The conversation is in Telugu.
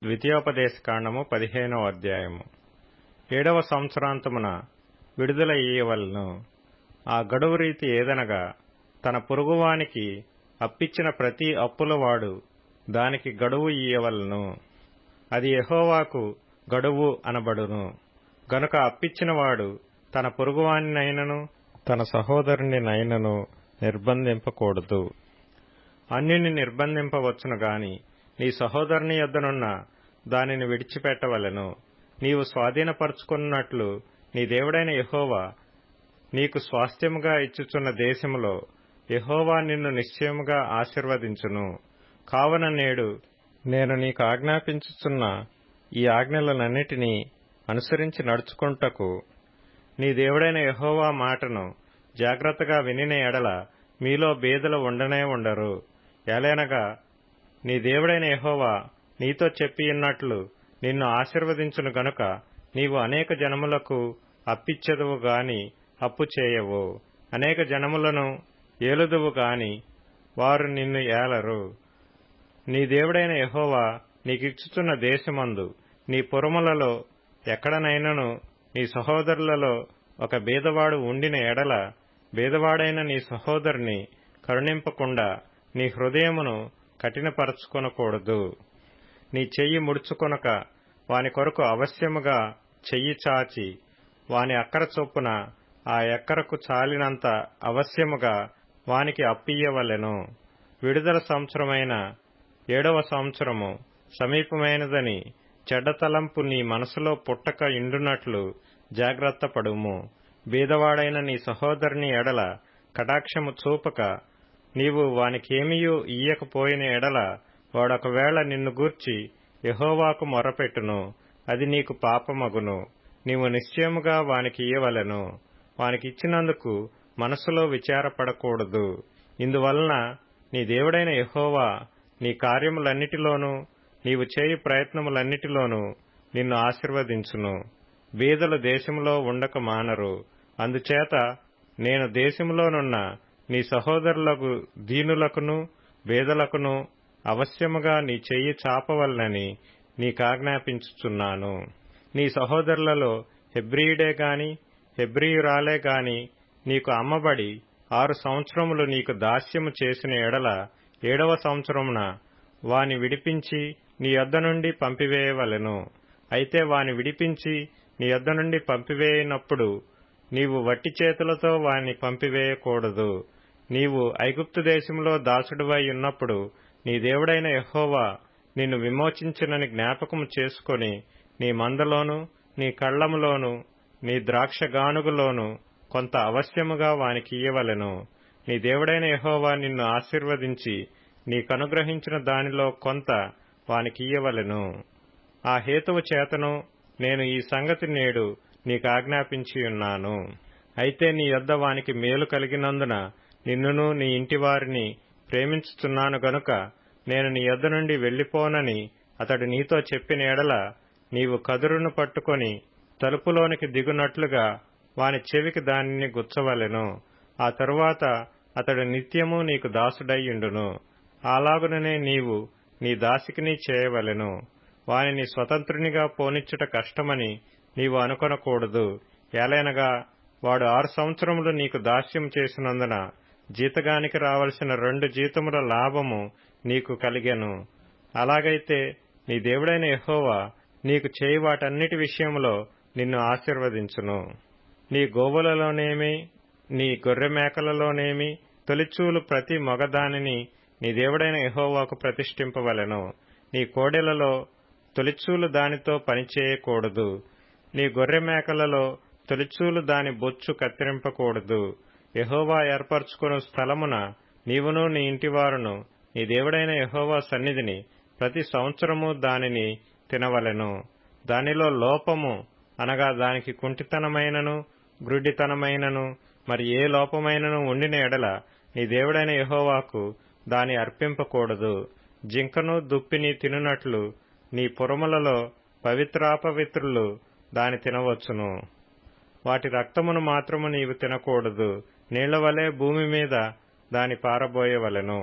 ద్వితీయోపదేశకాండము 15వ అధ్యాయము. 7వ సంవత్సరాంతమున విడుదల ఇయ్యవలెను. ఆ గడువు రీతి ఏదనగా, తన పొరుగువానికి అప్పిచ్చిన ప్రతి అప్పులవాడు దానికి గడువు ఇయ్యవలెను. అది యెహోవాకు గడువు అనబడును. గనుక అప్పిచ్చినవాడు తన పొరుగువానినైనను తన సహోదరునినైనను నిర్బంధింపకూడదు. అన్యుని నిర్బంధింపవచ్చును గాని నీ సహోదరుని యొద్దనున్న దానిని విడిచిపెట్టవలెను. నీవు స్వాధీనపరచుకున్నట్లు నీ దేవుడైన యెహోవా నీకు స్వాస్థ్యముగా ఇచ్చుచున్న దేశములో యెహోవా నిన్ను నిశ్చయముగా ఆశీర్వదించును. కావున నేడు నేను నీకు ఆజ్ఞాపించుచున్న ఈ ఆజ్ఞలనన్నిటినీ అనుసరించి నడుచుకొనుటకు నీ దేవుడైన యెహోవా మాటను జాగ్రత్తగా వినిన ఎడల మీలో బీదలు ఉండనే ఉండరు. ఏలైనగా నీ దేవుడైన యెహోవా నీతో చెప్పియున్నట్లు నిన్ను ఆశీర్వదించును గనుక నీవు అనేక జనములకు అప్పిచ్చెదవు గాని అప్పు చేయవు. అనేక జనములను ఏలుదువు గాని వారు నిన్ను ఏలరు. నీ దేవుడైన యెహోవా నీకిచ్చుచున్న దేశమందు నీ పురములలో ఎక్కడనైనను నీ సహోదరులలో ఒక బీదవాడు ఉండిన ఎడల బీదవాడైన నీ సహోదరుని కరుణింపకుండా నీ హృదయమును కఠినపరచుకొనకూడదు. నీ చెయ్యి ముడుచుకొనక వాని కొరకు అవశ్యముగా చెయ్యి చాచి వాని అక్కర చొప్పున ఆ ఎక్కరకు చాలినంత అవశ్యముగా వానికి అప్పియ్యవలెను. విడుదల సంవత్సరమైన 7వ సంవత్సరము సమీపమైనదని చెడ్డ తలంపు నీ మనసులో పుట్టక ఇండునట్లు జాగ్రత్త పడుము. బీదవాడైన నీ సహోదరుని ఎడల కటాక్షము చూపక నీవు వానికేమియూ ఇయ్యకపోయిన ఎడల వాడొకవేళ నిన్ను గూర్చి యెహోవాకు మొర్రపెట్టును. అది నీకు పాపమగును. నీవు నిశ్చయముగా వానికి ఇయ్యవలెను. వానికిచ్చినందుకు మనసులో విచారపడకూడదు. ఇందువలన నీ దేవుడైన యెహోవా నీ కార్యములన్నిటిలోనూ నీవు చేయు ప్రయత్నములన్నిటిలోనూ నిన్ను ఆశీర్వదించును. బీదలు దేశములో ఉండక మానరు. అందుచేత నేను దేశములోనున్న నీ సహోదరులకు దీనులకును బీదలకును అవశ్యముగా నీ చెయ్యి చాపవలనని నీకాజ్ఞాపించుచున్నాను. నీ సహోదరులలో హెబ్రీయుడే గాని హెబ్రీయురాలే గాని నీకు అమ్మబడి 6 సంవత్సరములు నీకు దాస్యము చేసిన ఎడల 7వ సంవత్సరమున వాని విడిపించి నీ యొద్ద నుండి పంపివేయవలెను. అయితే వాని విడిపించి నీ యొద్ద నుండి పంపివేయనప్పుడు నీవు వట్టి చేతులతో వాని పంపివేయకూడదు. నీవు ఐగుప్తు దేశంలో దాసుడివై ఉన్నప్పుడు నీ దేవుడైన యెహోవా నిన్ను విమోచించినని జ్ఞాపకము చేసుకొని నీ మందలోను నీ కళ్లములోను నీ ద్రాక్షగానుగులోను కొంత అవశ్యముగా వానికి ఇయ్యవలెను. నీ దేవుడైన యెహోవా నిన్ను ఆశీర్వదించి నీకనుగ్రహించిన దానిలో కొంత వానికి ఇయ్యవలెను. ఆ హేతువు చేతను నేను ఈ సంగతి నేడు నీకాజ్ఞాపించియున్నాను. అయితే నీ యొద్ద వానికి మేలు కలిగినందున నిన్నును నీ ఇంటివారిని ప్రేమించుచున్నాను గనుక నేను నీ యొద్ద నుండి వెళ్లిపోనని అతడు నీతో చెప్పిన ఎడల నీవు కదురును పట్టుకొని తలుపులోనికి దిగునట్లుగా వాని చెవికి దానిని గుచ్చవలెను. ఆ తరువాత అతడు నిత్యము నీకు దాసుడయ్యుండును. అలాగుననే నీవు నీ దాసికిని చేయవలెను. వానిని స్వతంత్రునిగా పోనిచ్చుట కష్టమని నీవు అనుకొనకూడదు. ఏలైనగా వాడు 6 సంవత్సరములు నీకు దాస్యం చేసినందున జీతగానికి రావలసిన 2 జీతముల లాభము నీకు కలిగెను. అలాగైతే నీ దేవుడైన యెహోవా నీకు చేయి వాటన్నిటి విషయములో నిన్ను ఆశీర్వదించును. నీ గోవులలోనేమి నీ గొర్రెమేకలలోనేమి తొలిచూలు ప్రతి మగదానిని నీ దేవుడైన యెహోవాకు ప్రతిష్ఠింపవలెను. నీ కోడెలలో తొలిచూలు దానితో పనిచేయకూడదు. నీ గొర్రెమేకలలో తొలిచూలు దాని బొచ్చు కత్తిరింపకూడదు. యెహోవా ఏర్పరచుకొను స్థలమున నీవును నీ ఇంటివారును నీ దేవుడైన యెహోవా సన్నిధిని ప్రతి సంవత్సరము దానిని తినవలెను. దానిలో లోపము అనగా దానికి కుంటితనమైనను గ్రుడ్డితనమైనను మరి ఏ లోపమైనను ఉండిన ఎడల నీ దేవుడైన యెహోవాకు దాని అర్పింపకూడదు. జింకను దుప్పిని తినునట్లు నీ పురములలో పవిత్రాపవిత్రులు దాని తినవచ్చును. వాటి రక్తమును మాత్రము నీవు తినకూడదు. నీళ్లవలె భూమి మీద దాని పారబోయవలెను.